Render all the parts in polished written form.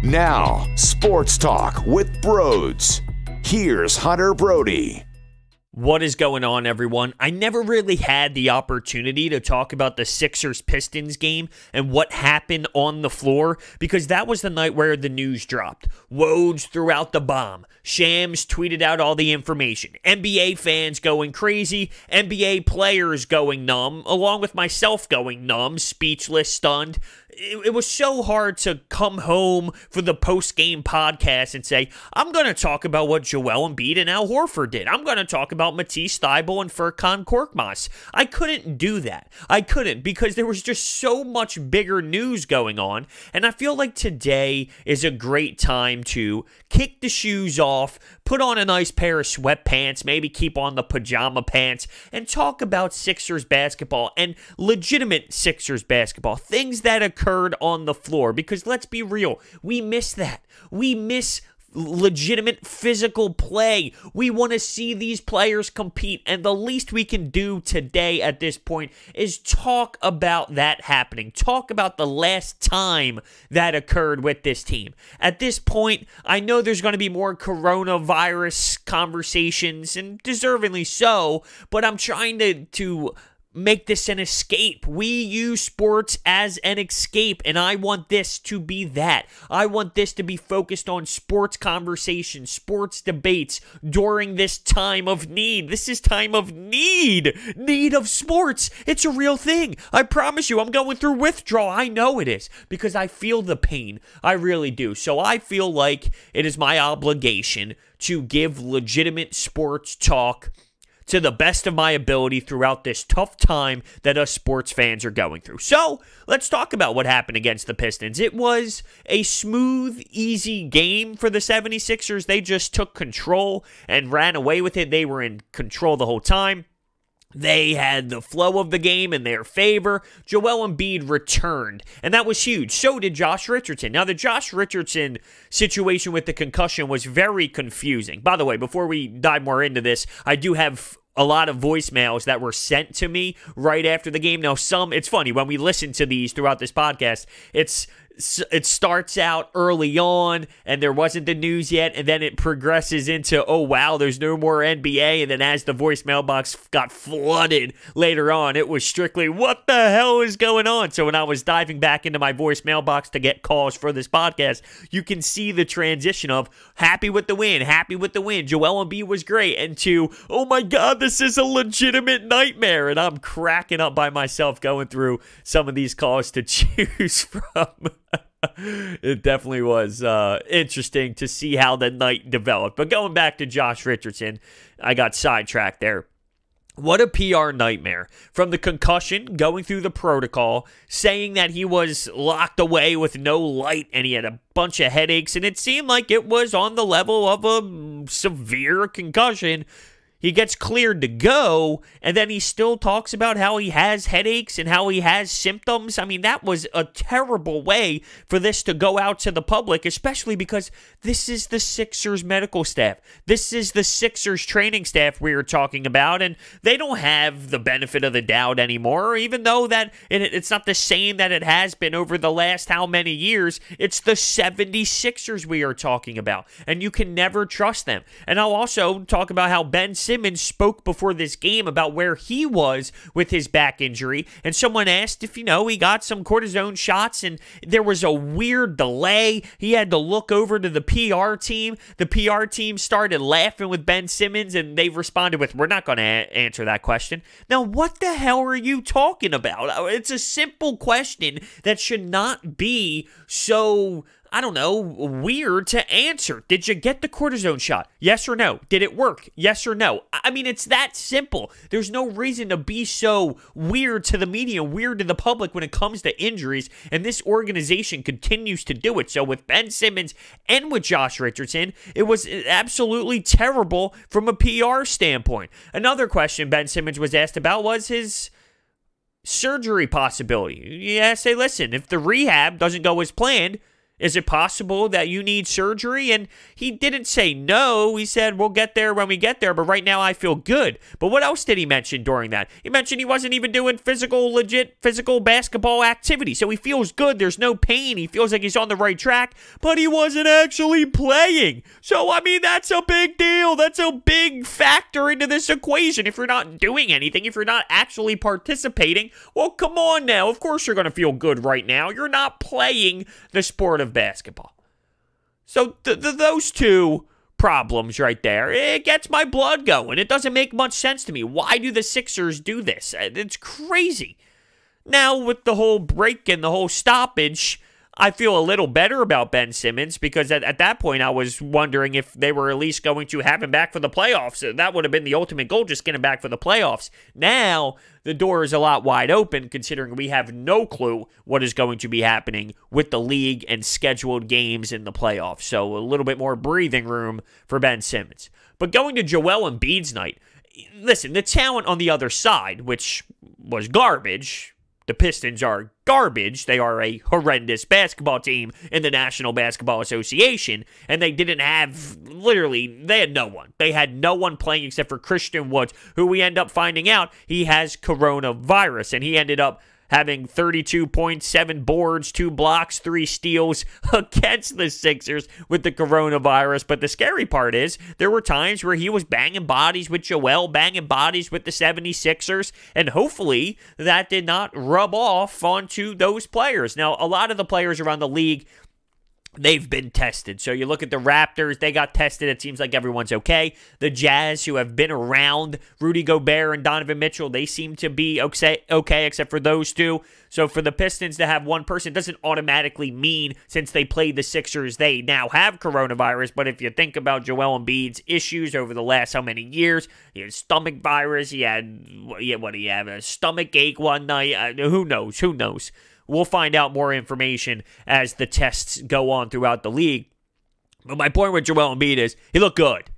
Now, Sports Talk with Broads. Here's Hunter Brody. What is going on, everyone? I never really had the opportunity to talk about the Sixers-Pistons game and what happened on the floor because that was the night where the news dropped. Woj threw out the bomb. Shams tweeted out all the information. NBA fans going crazy. NBA players going numb, along with myself going numb, speechless, stunned. It was so hard to come home for the post-game podcast and say, I'm going to talk about what Joel Embiid and Al Horford did. I'm going to talk about Matisse Thybulle and Furkan Korkmaz. I couldn't do that. I couldn't because there was just so much bigger news going on. And I feel like today is a great time to kick the shoes off, put on a nice pair of sweatpants, maybe keep on the pajama pants, and talk about Sixers basketball and legitimate Sixers basketball. Things that occurred on the floor. Because let's be real, we miss that. We miss legitimate physical play. We want to see these players compete, and the least we can do today at this point is talk about that happening. Talk about the last time that occurred with this team. At this point, I know there's going to be more coronavirus conversations, and deservingly so, but I'm trying to make this an escape. We use sports as an escape, and I want this to be that. I want this to be focused on sports conversations, sports debates during this time of need. This is time of need of sports. It's a real thing. I promise you, I'm going through withdrawal. I know it is because I feel the pain. I really do. So I feel like it is my obligation to give legitimate sports talk to the best of my ability throughout this tough time that us sports fans are going through. So, let's talk about what happened against the Pistons. It was a smooth, easy game for the 76ers. They just took control and ran away with it. They were in control the whole time. They had the flow of the game in their favor. Joel Embiid returned, and that was huge. So did Josh Richardson. Now, the Josh Richardson situation with the concussion was very confusing. By the way, before we dive more into this, I do have a lot of voicemails that were sent to me right after the game. Now, it's funny, when we listen to these throughout this podcast, it starts out early on, and there wasn't the news yet, and then it progresses into, oh, wow, there's no more NBA, and then as the voicemail box got flooded later on, it was strictly, what the hell is going on? So when I was diving back into my voicemail box to get calls for this podcast, you can see the transition of happy with the win, Joel Embiid was great, and to, oh my God, this is a legitimate nightmare, and I'm cracking up by myself going through some of these calls to choose from. It definitely was interesting to see how the night developed. But going back to Josh Richardson, I got sidetracked there. What a PR nightmare. From the concussion, going through the protocol, saying that he was locked away with no light and he had a bunch of headaches, and it seemed like it was on the level of a severe concussion. He gets cleared to go, and then he still talks about how he has headaches and how he has symptoms. I mean, that was a terrible way for this to go out to the public, especially because this is the Sixers medical staff. This is the Sixers training staff we are talking about, and they don't have the benefit of the doubt anymore, even though that it's not the same that it has been over the last how many years. It's the 76ers we are talking about, and you can never trust them. And I'll also talk about how Ben Simmons spoke before this game about where he was with his back injury, and someone asked if, he got some cortisone shots, and there was a weird delay. He had to look over to the PR team. The PR team started laughing with Ben Simmons, and they responded with, we're not going to answer that question. Now, what the hell are you talking about? It's a simple question that should not be so, I don't know, weird to answer. Did you get the cortisone shot? Yes or no? Did it work? Yes or no? I mean, it's that simple. There's no reason to be so weird to the media, weird to the public when it comes to injuries, and this organization continues to do it. So with Ben Simmons and with Josh Richardson, it was absolutely terrible from a PR standpoint. Another question Ben Simmons was asked about was his surgery possibility. Yeah, say, listen, if the rehab doesn't go as planned, Is it possible that you need surgery? And he didn't say no. He said, we'll get there when we get there, but right now I feel good. But what else did he mention during that? He mentioned he wasn't even doing legit physical basketball activity. So he feels good. There's no pain. He feels like he's on the right track, but he wasn't actually playing. So, I mean, that's a big deal. That's a big factor into this equation. If you're not doing anything, if you're not actually participating, well, come on now. Of course you're going to feel good right now. You're not playing the sport of basketball. So those two problems right there, it gets my blood going. It doesn't make much sense to me. Why do the Sixers do this? It's crazy. Now, with the whole break and the whole stoppage, I feel a little better about Ben Simmons because at that point I was wondering if they were at least going to have him back for the playoffs. That would have been the ultimate goal, just get him back for the playoffs. Now, the door is a lot wide open considering we have no clue what is going to be happening with the league and scheduled games in the playoffs. So a little bit more breathing room for Ben Simmons. But going to Joel Embiid's night, listen, the talent on the other side, which was garbage. The Pistons are garbage. They are a horrendous basketball team in the National Basketball Association, and they didn't have, literally, they had no one. They had no one playing except for Christian Woods, who we end up finding out he has coronavirus, and he ended up having 32.7 boards, 2 blocks, 3 steals against the Sixers with the coronavirus. But the scary part is there were times where he was banging bodies with Joel, banging bodies with the 76ers, and hopefully that did not rub off onto those players. Now, a lot of the players around the league, they've been tested. So you look at the Raptors, they got tested. It seems like everyone's okay. The Jazz, who have been around Rudy Gobert and Donovan Mitchell, they seem to be okay except for those two. So for the Pistons to have one person doesn't automatically mean, since they played the Sixers, they now have coronavirus. But if you think about Joel Embiid's issues over the last how many years, he had stomach virus, he had, what did he have, a stomach ache one night? Who knows? We'll find out more information as the tests go on throughout the league. But my point with Joel Embiid is he looked good.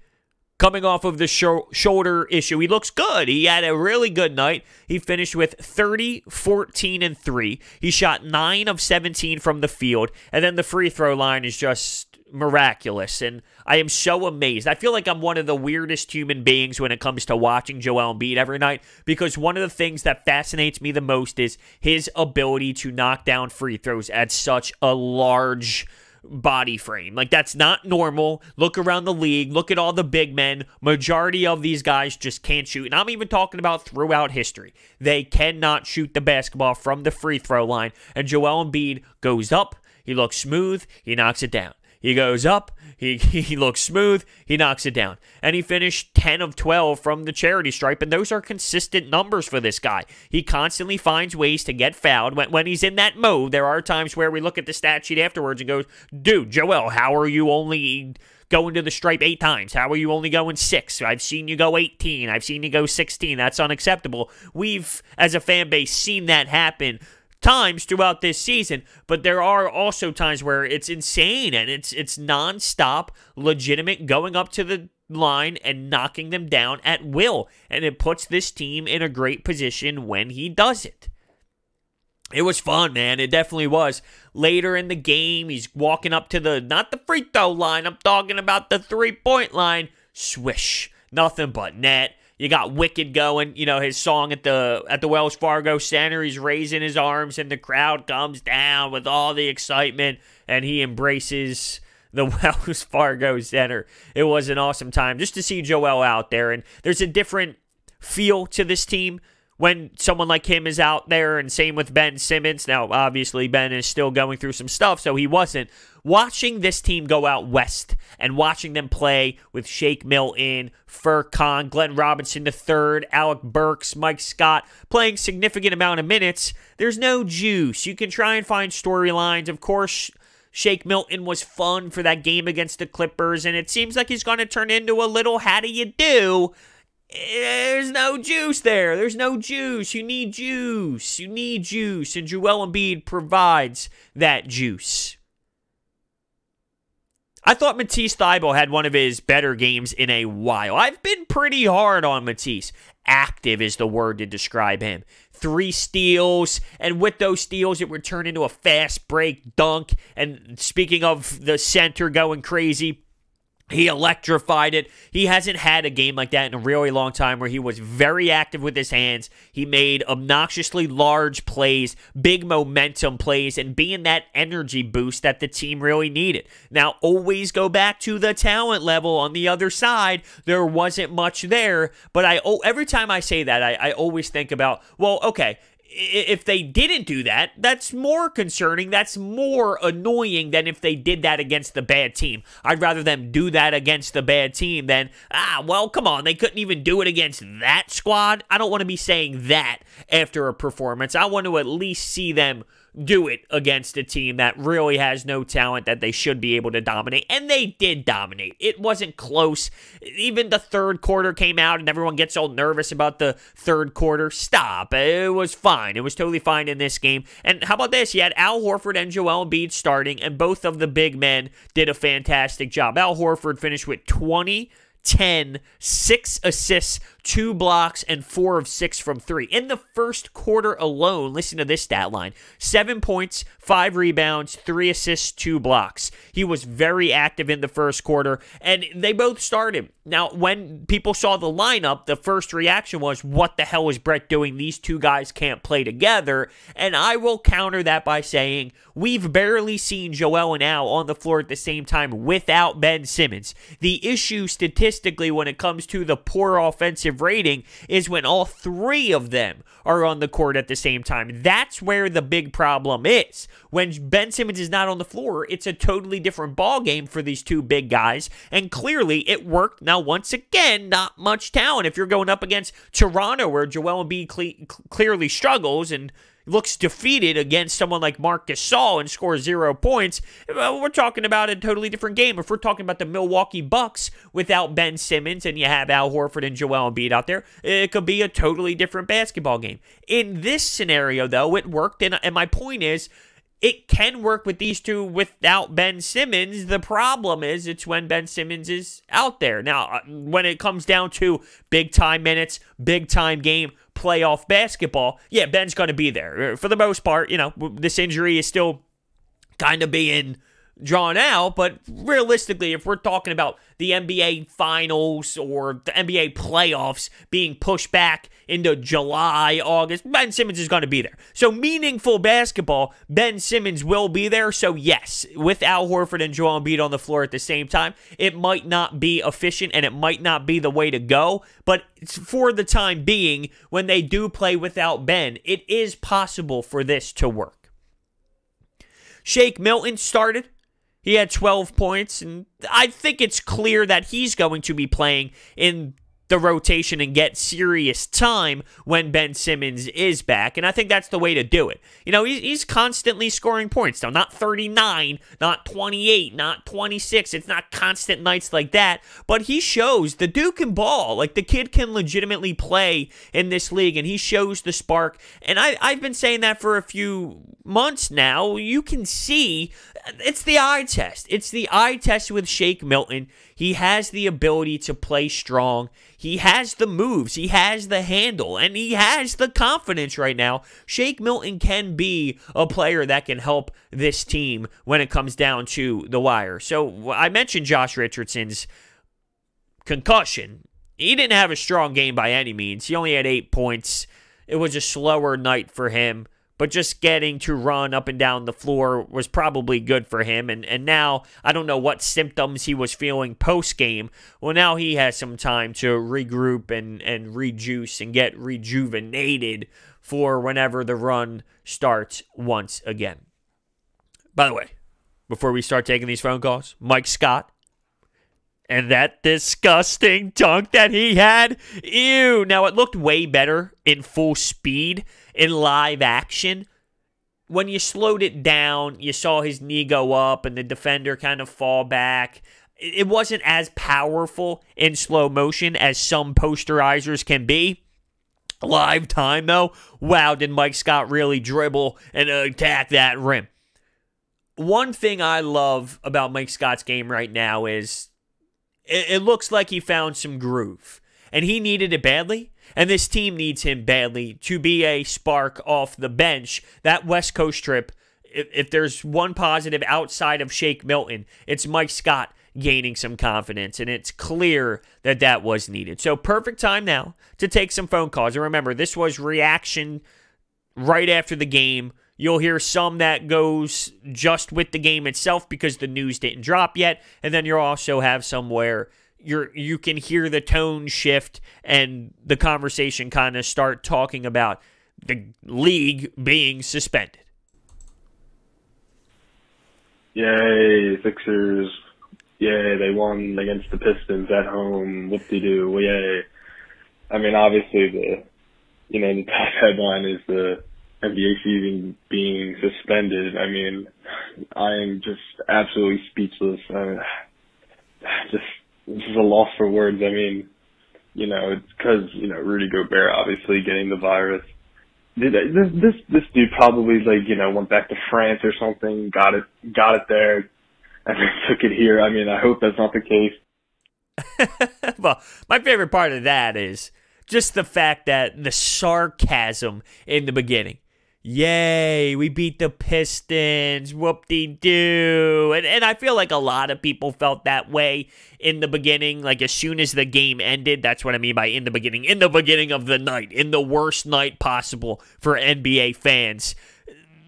Coming off of the shoulder issue, he looks good. He had a really good night. He finished with 30, 14, and 3. He shot 9 of 17 from the field. And then the free throw line is just miraculous, and I am so amazed. I feel like I'm one of the weirdest human beings when it comes to watching Joel Embiid every night, because one of the things that fascinates me the most is his ability to knock down free throws at such a large body frame. Like, that's not normal. Look around the league. Look at all the big men. Majority of these guys just can't shoot. And I'm even talking about throughout history. They cannot shoot the basketball from the free throw line. And Joel Embiid goes up. He looks smooth. He knocks it down. He goes up, he looks smooth, he knocks it down. And he finished 10 of 12 from the charity stripe, and those are consistent numbers for this guy. He constantly finds ways to get fouled. When he's in that mode, there are times where we look at the stat sheet afterwards and go, dude, Joel, how are you only going to the stripe 8 times? How are you only going 6? I've seen you go 18. I've seen you go 16. That's unacceptable. We've, as a fan base, seen that happen times throughout this season, but there are also times where it's insane and it's non-stop, legitimate, going up to the line and knocking them down at will, and it puts this team in a great position when he does it. It was fun, man. It definitely was. Later in the game, he's walking up to not the free throw line, I'm talking about the 3-point line. Swish. Nothing but net. You got Wicked going, his song at the Wells Fargo Center. He's raising his arms, and the crowd comes down with all the excitement, and he embraces the Wells Fargo Center. It was an awesome time just to see Joel out there, and there's a different feel to this team when someone like him is out there, and same with Ben Simmons. Now, obviously, Ben is still going through some stuff, so he wasn't. Watching this team go out west and watching them play with Shake Milton, Furkan, Glenn Robinson III, Alec Burks, Mike Scott, playing significant amount of minutes, there's no juice. You can try and find storylines. Of course, Shake Milton was fun for that game against the Clippers, and it seems like he's going to turn into a little how do you do. There's no juice there. There's no juice. You need juice. You need juice. And Joel Embiid provides that juice. I thought Matisse Thybulle had one of his better games in a while. I've been pretty hard on Matisse. Active is the word to describe him. 3 steals, and with those steals, it would turn into a fast break dunk. And speaking of the center going crazy, he electrified it. He hasn't had a game like that in a really long time where he was very active with his hands. He made obnoxiously large plays, big momentum plays, and being that energy boost that the team really needed. Now, always go back to the talent level on the other side. There wasn't much there, but every time I say that, I always think about, well, okay, if they didn't do that, that's more concerning. That's more annoying than if they did that against the bad team. I'd rather them do that against the bad team than, well, come on, they couldn't even do it against that squad. I don't want to be saying that after a performance. I want to at least see them do it against a team that really has no talent that they should be able to dominate. And they did dominate. It wasn't close. Even the third quarter came out and everyone gets all nervous about the third quarter. Stop. It was fine. It was totally fine in this game. And how about this? You had Al Horford and Joel Embiid starting, and both of the big men did a fantastic job. Al Horford finished with 20, 10, 6 assists, 2 blocks, and 4 of 6 from 3. In the first quarter alone, listen to this stat line: 7 points, 5 rebounds, 3 assists, 2 blocks. He was very active in the first quarter, and they both started. Now, when people saw the lineup, the first reaction was, what the hell is Brett doing? These two guys can't play together. And I will counter that by saying, we've barely seen Joel and Al on the floor at the same time without Ben Simmons. The issue statistically when it comes to the poor offensive rating is when all 3 of them are on the court at the same time. That's where the big problem is. When Ben Simmons is not on the floor, it's a totally different ball game for these 2 big guys, and clearly it worked. Now, once again, not much talent. If you're going up against Toronto, where Joel Embiid clearly struggles and looks defeated against someone like Marc Gasol and scores 0 points, we're talking about a totally different game. If we're talking about the Milwaukee Bucks without Ben Simmons and you have Al Horford and Joel Embiid out there, it could be a totally different basketball game. In this scenario, though, it worked, and my point is, it can work with these 2 without Ben Simmons. The problem is it's when Ben Simmons is out there. Now, when it comes down to big-time minutes, big-time game, playoff basketball, yeah, Ben's going to be there. For the most part, this injury is still kind of being drawn out, but realistically, if we're talking about the NBA Finals or the NBA playoffs being pushed back into July, August, Ben Simmons is going to be there. So meaningful basketball, Ben Simmons will be there. So yes, with Al Horford and Joel Embiid on the floor at the same time, it might not be efficient and it might not be the way to go, but for the time being, when they do play without Ben, it is possible for this to work. Shake Milton started. He had 12 points, and I think it's clear that he's going to be playing in the rotation and get serious time when Ben Simmons is back, and I think that's the way to do it. He's constantly scoring points now, not 39, not 28, not 26. It's not constant nights like that, but he shows the dude can ball. Like, the kid can legitimately play in this league, and he shows the spark, and I've been saying that for a few months now. You can see it's the eye test. It's the eye test with Shake Milton. He has the ability to play strong. He has the moves. He has the handle. And he has the confidence right now. Shake Milton can be a player that can help this team when it comes down to the wire. So I mentioned Josh Richardson's concussion. He didn't have a strong game by any means. He only had 8 points. It was a slower night for him. But just getting to run up and down the floor was probably good for him. And now, I don't know what symptoms he was feeling post-game. Well, now he has some time to regroup and rejuice and get rejuvenated for whenever the run starts once again. By the way, before we start taking these phone calls, Mike Scott and that disgusting dunk that he had. Ew. Now, it looked way better in full speed, in live action. When you slowed it down, you saw his knee go up and the defender kind of fall back. It wasn't as powerful in slow motion as some posterizers can be. Live time, though, wow, did Mike Scott really dribble and attack that rim. one thing I love about Mike Scott's game right now is it looks like he found some groove. And he needed it badly. And this team needs him badly to be a spark off the bench. That West Coast trip, if there's one positive outside of Shake Milton, it's Mike Scott gaining some confidence. And it's clear that that was needed. So perfect time now to take some phone calls. And remember, this was reaction right after the game. You'll hear some that goes just with the game itself because the news didn't drop yet. And then you'll also have some where you can hear the tone shift and the conversation kind of start talking about the league being suspended. Yay, Sixers. Yay, they won against the Pistons at home. Whoop-de-doo. Yay. I mean, obviously, the top headline is the NBA season being suspended. I mean, I am just absolutely speechless. This is a loss for words. I mean, it's because, Rudy Gobert obviously getting the virus. This dude probably went back to France or something, got it there, and then took it here. I mean, I hope that's not the case. Well, my favorite part of that is just the fact that the sarcasm in the beginning. Yay, we beat the Pistons, whoop-de-doo. And I feel like a lot of people felt that way in the beginning. Like, as soon as the game ended, that's what I mean by in the beginning of the night, in the worst night possible for NBA fans.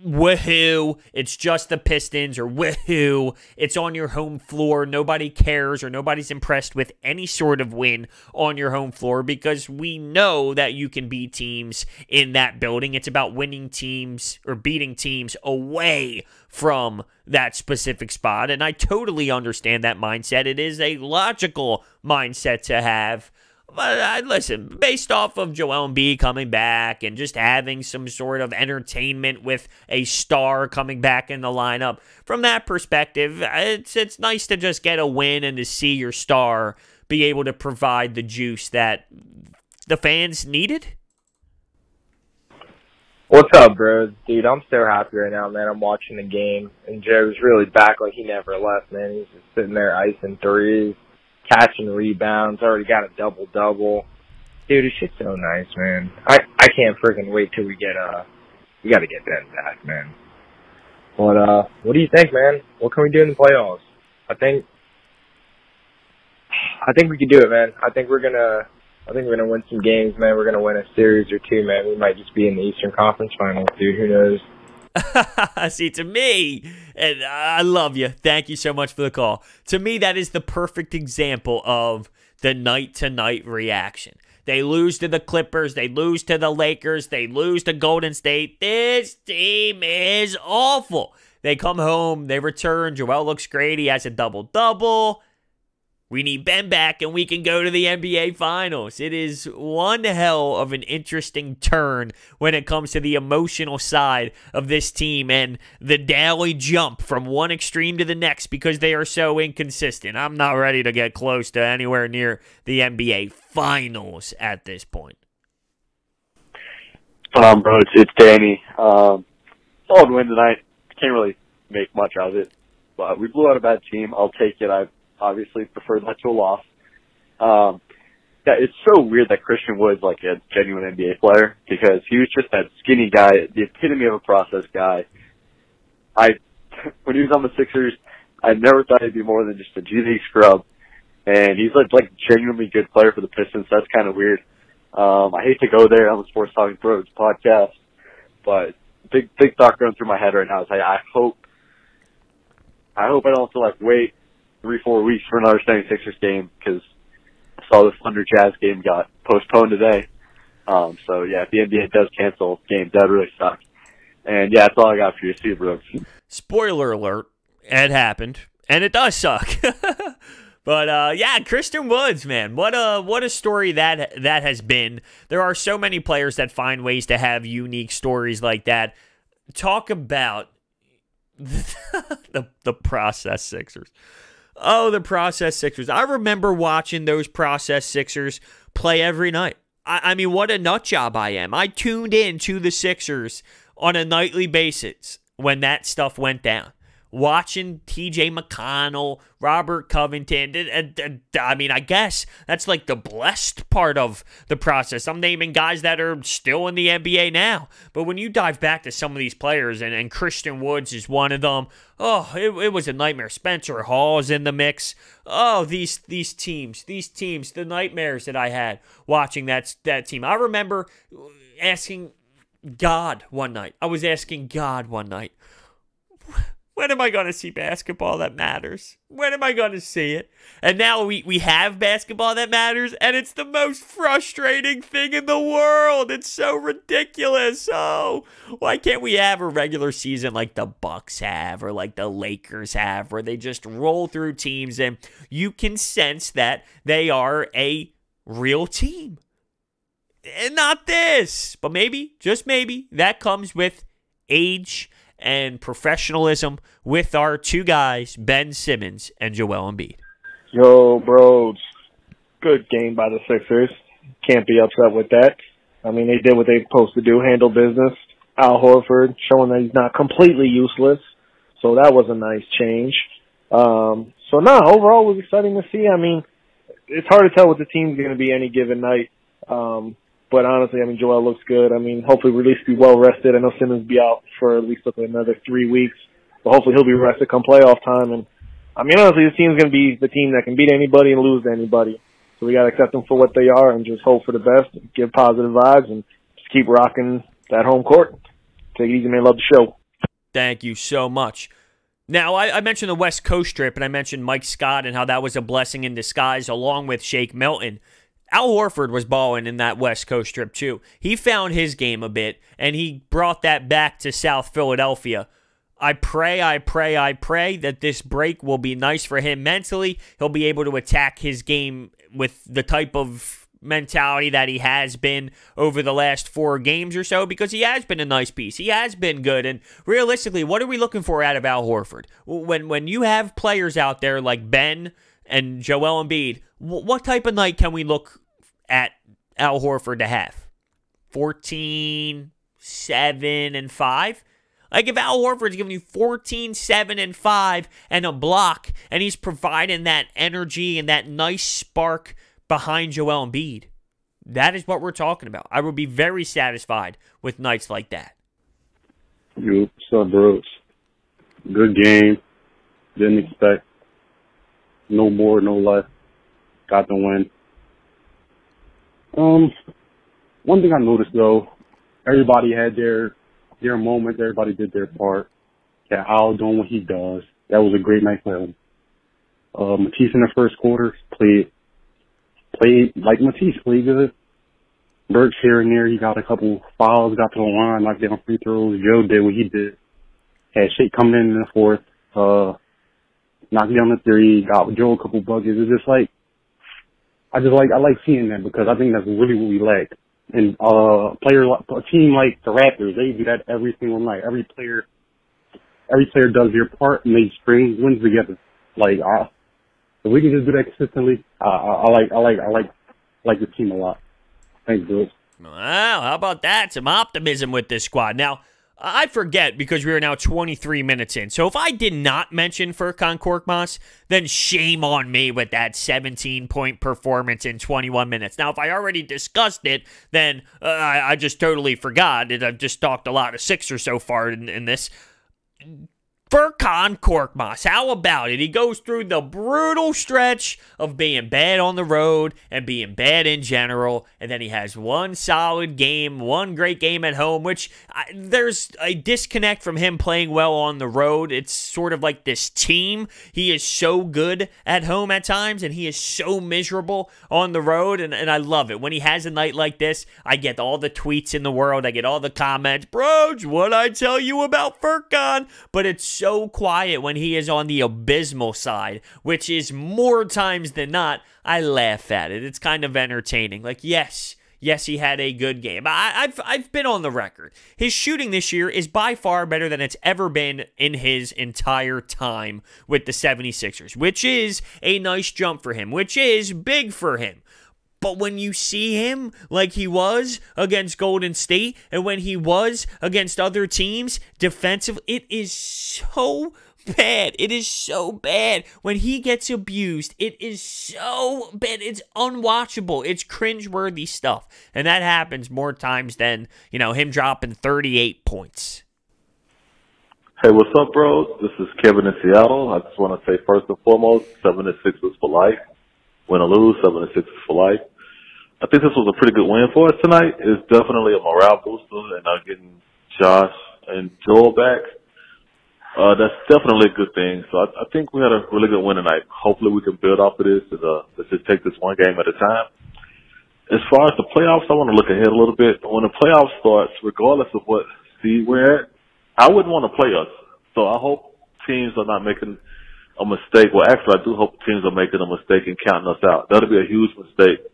Woohoo, it's just the Pistons, or woohoo, it's on your home floor. Nobody cares or nobody's impressed with any sort of win on your home floor because we know that you can beat teams in that building. It's about winning teams or beating teams away from that specific spot, and I totally understand that mindset. It is a logical mindset to have. But listen, based off of Joel Embiid coming back and just having some sort of entertainment with a star coming back in the lineup, from that perspective, it's nice to just get a win and to see your star be able to provide the juice that the fans needed. What's up, bro? Dude, I'm so happy right now, man. I'm watching the game, and Joe's really back like he never left, man. He's just sitting there icing threes, catching rebounds, already got a double-double. Dude, it's just so nice, man. I can't freaking wait till we gotta get Ben back, man. But, what do you think, man? What can we do in the playoffs? I think we can do it, man. I think we're gonna win some games, man. We're gonna win a series or two, man. We might just be in the Eastern Conference Finals, dude. Who knows? See, to me, and I love you. Thank you so much for the call. To me, that is the perfect example of the night-to-night reaction. They lose to the Clippers. They lose to the Lakers. They lose to Golden State. This team is awful. They come home. They return. Joel looks great. He has a double-double. We need Ben back, and we can go to the NBA Finals. It is one hell of an interesting turn when it comes to the emotional side of this team and the daily jump from one extreme to the next because they are so inconsistent. I'm not ready to get close to anywhere near the NBA Finals at this point. Bro, it's Danny. Solid win tonight. Can't really make much of it, but we blew out a bad team. I'll take it. I obviously prefer that to a loss. Yeah, it's so weird that Christian Wood's like a genuine NBA player because he was just that skinny guy, the epitome of a process guy. When he was on the Sixers, I never thought he'd be more than just a G League scrub, and he's like genuinely good player for the Pistons. That's kind of weird. I hate to go there on the Sports Talking Pros podcast, but big thought going through my head right now is I hope I don't have to wait 3-4 weeks for another 76ers game because I saw the Thunder Jazz game got postponed today. So yeah, if the NBA does cancel games, that really sucks. And yeah, that's all I got for you. See you, Brooks. Spoiler alert, it happened, and it does suck. But yeah, Christian Woods, man, what a story that has been. There are so many players that find ways to have unique stories like that. Talk about the process Sixers. Oh, the process Sixers. I remember watching those process Sixers play every night. I mean, what a nut job I am. I tuned in to the Sixers on a nightly basis when that stuff went down. watching TJ McConnell, Robert Covington. I mean, I guess that's like the blessed part of the process. I'm naming guys that are still in the NBA now. But when you dive back to some of these players, and Christian Woods is one of them, oh, it was a nightmare. Spencer Hall's in the mix. Oh, these teams, the nightmares that I had watching that team. I remember asking God one night. When am I going to see basketball that matters? When am I going to see it? And now we have basketball that matters, and it's the most frustrating thing in the world. It's so ridiculous. Oh, why can't we have a regular season like the Bucks have or like the Lakers have, where they just roll through teams and you can sense that they are a real team? And not this. But maybe, just maybe, that comes with age and professionalism with our two guys, Ben Simmons and Joel Embiid. Yo, bros. Good game by the Sixers. Can't be upset with that. I mean, they did what they're supposed to do, handle business. Al Horford showing that he's not completely useless. So that was a nice change. Overall it was exciting to see. I mean, it's hard to tell what the team's going to be any given night. But honestly, I mean, Joel looks good. I mean, hopefully we'll at least be well rested. I know Simmons will be out for at least another 3 weeks. But hopefully he'll be rested come playoff time. And I mean, honestly, this team's going to be the team that can beat anybody and lose to anybody. So we got to accept them for what they are and just hope for the best, give positive vibes, and just keep rocking that home court. Take it easy, man. Love the show. Thank you so much. Now, I mentioned the West Coast trip, and I mentioned Mike Scott and how that was a blessing in disguise along with Shake Milton. Al Horford was balling in that West Coast trip, too. He found his game a bit, and he brought that back to South Philadelphia. I pray that this break will be nice for him mentally. He'll be able to attack his game with the type of mentality that he has been over the last 4 games or so, because he has been a nice piece. He has been good. And realistically, what are we looking for out of Al Horford? When you have players out there like Ben and Joel Embiid, what type of night can we look at Al Horford to have? 14, 7, and 5? Like, if Al Horford's giving you 14, 7, and 5 and a block, and he's providing that energy and that nice spark behind Joel Embiid, that is what we're talking about. I would be very satisfied with nights like that. Yo, what's up, bros? Good game. Didn't expect no more, no less. Got the win. One thing I noticed, though, everybody had their moment. Everybody did their part. Yeah, Al doing what he does. That was a great night for him. Matisse in the first quarter played like Matisse, played good. Burks here and there, he got a couple fouls, got to the line, knocked down free throws. Joe did what he did. Had Shake coming in the fourth, knocked down the 3, got Joe a couple buckets. It's just like, I like seeing that, because I think that's really what we lack. And a team like the Raptors, they do that every single night. Every player does their part, and they string wins together. Like, if we can just do that consistently, I like the team a lot. Thanks, Bruce. Wow, how about that? Some optimism with this squad. Now, I forget, because we are now 23 minutes in. So if I did not mention Furkan Korkmaz, then shame on me with that 17-point performance in 21 minutes. Now, if I already discussed it, then I just totally forgot it. I've just talked a lot of Sixers so far in this. Furkan Korkmaz, how about it? He goes through the brutal stretch of being bad on the road and being bad in general, and then he has one solid game, one great game at home, which there's a disconnect from him playing well on the road. It's sort of like this team. He is so good at home at times, and he is so miserable on the road, and I love it. When he has a night like this, I get all the tweets in the world. I get all the comments, bros, what'd I tell you about Furkan? But it's so quiet when he is on the abysmal side, which is more times than not, I laugh at it. It's kind of entertaining. Like, yes, he had a good game. I've been on the record. His shooting this year is by far better than it's ever been in his entire time with the 76ers, which is a nice jump for him, which is big for him. But when you see him like he was against Golden State and when he was against other teams defensively, it is so bad. It is so bad. When he gets abused, it is so bad. It's unwatchable. It's cringeworthy stuff. And that happens more times than, him dropping 38 points. Hey, what's up, bro? This is Kevin in Seattle. I just want to say, first and foremost, 76ers for life. Win or lose, 76ers for life. I think this was a pretty good win for us tonight. It's definitely a morale booster, and getting Josh and Joel back, that's definitely a good thing. So I think we had a really good win tonight. Hopefully we can build off of this, and let's just take this one game at a time. As far as the playoffs, I want to look ahead a little bit. When the playoffs starts, regardless of what seed we're at, I wouldn't want to play us. So I hope teams are not making a mistake. Well, actually, I do hope teams are making a mistake and counting us out. That'll be a huge mistake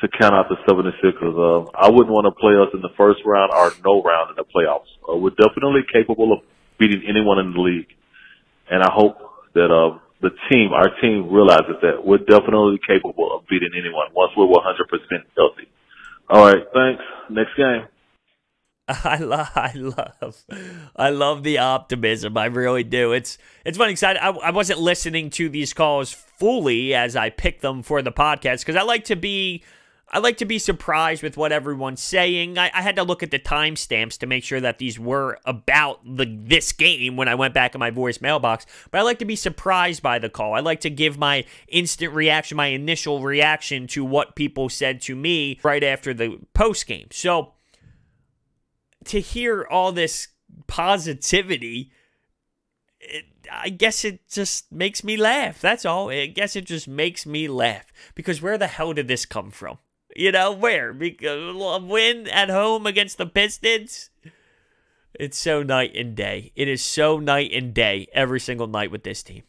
to count out the 76ers. I wouldn't want to play us in the first round or no round in the playoffs. We're definitely capable of beating anyone in the league. And I hope that our team realizes that we're definitely capable of beating anyone once we're 100% healthy. All right, thanks. Next game. I love the optimism. I really do. It's funny because I wasn't listening to these calls fully as I picked them for the podcast because I like to be surprised with what everyone's saying. I had to look at the timestamps to make sure that these were about this game when I went back in my voicemail box. But I like to be surprised by the call. I like to give my instant reaction, my initial reaction to what people said to me right after the post game. So to hear all this positivity, I guess it just makes me laugh. That's all. I guess it just makes me laugh. Because where the hell did this come from? Where? Because a win at home against the Pistons? It's so night and day. It is so night and day every single night with this team.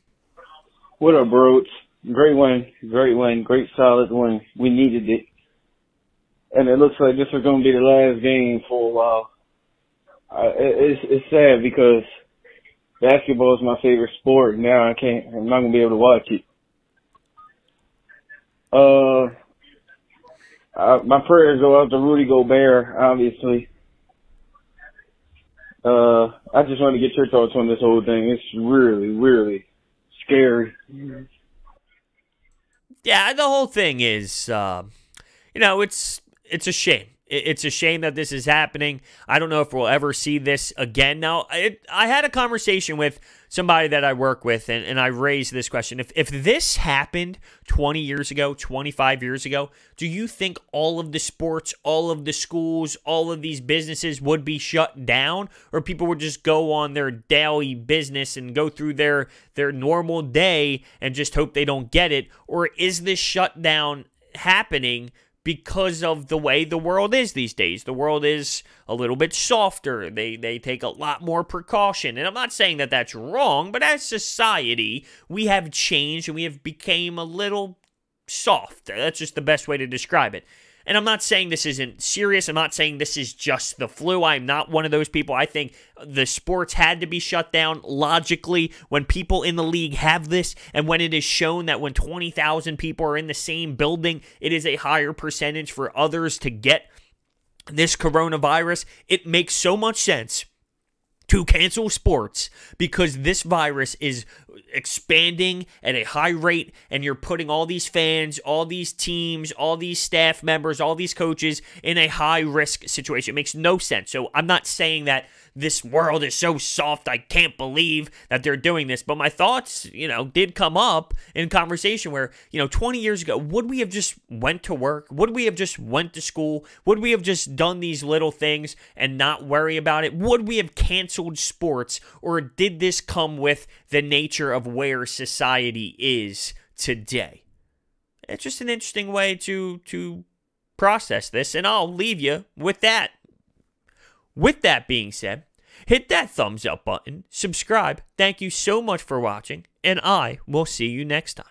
What up, bros? Great win. Great solid win. We needed it. And it looks like this is going to be the last game for a while. It's sad because basketball is my favorite sport. And now I'm not going to be able to watch it. My prayers go out to Rudy Gobert, obviously. I just want to get your thoughts on this whole thing. It's really, really scary. Yeah, the whole thing is, it's a shame. It's a shame that this is happening. I don't know if we'll ever see this again. Now, I had a conversation with somebody that I work with, and I raised this question. If this happened 20 years ago, 25 years ago, do you think all of the sports, all of the schools, all of these businesses would be shut down? Or people would just go on their daily business and go through their normal day and just hope they don't get it? Or is this shutdown happening because of the way the world is these days? The world is a little bit softer. They take a lot more precaution. And I'm not saying that that's wrong, but as society, we have changed and we have become a little soft. That's just the best way to describe it. And I'm not saying this isn't serious. I'm not saying this is just the flu. I'm not one of those people. I think the sports had to be shut down logically when people in the league have this, and when it is shown that when 20,000 people are in the same building, it is a higher percentage for others to get this coronavirus. It makes so much sense to cancel sports because this virus is expanding at a high rate, and you're putting all these fans, all these teams, all these staff members, all these coaches in a high-risk situation. It makes no sense. So I'm not saying that this world is so soft, I can't believe that they're doing this. But my thoughts, did come up in conversation where, 20 years ago, would we have just went to work? Would we have just went to school? Would we have just done these little things and not worry about it? Would we have canceled sports? Or did this come with the nature of where society is today? It's just an interesting way to process this, and I'll leave you with that. With that being said, hit that thumbs up button, subscribe. Thank you so much for watching, and I will see you next time.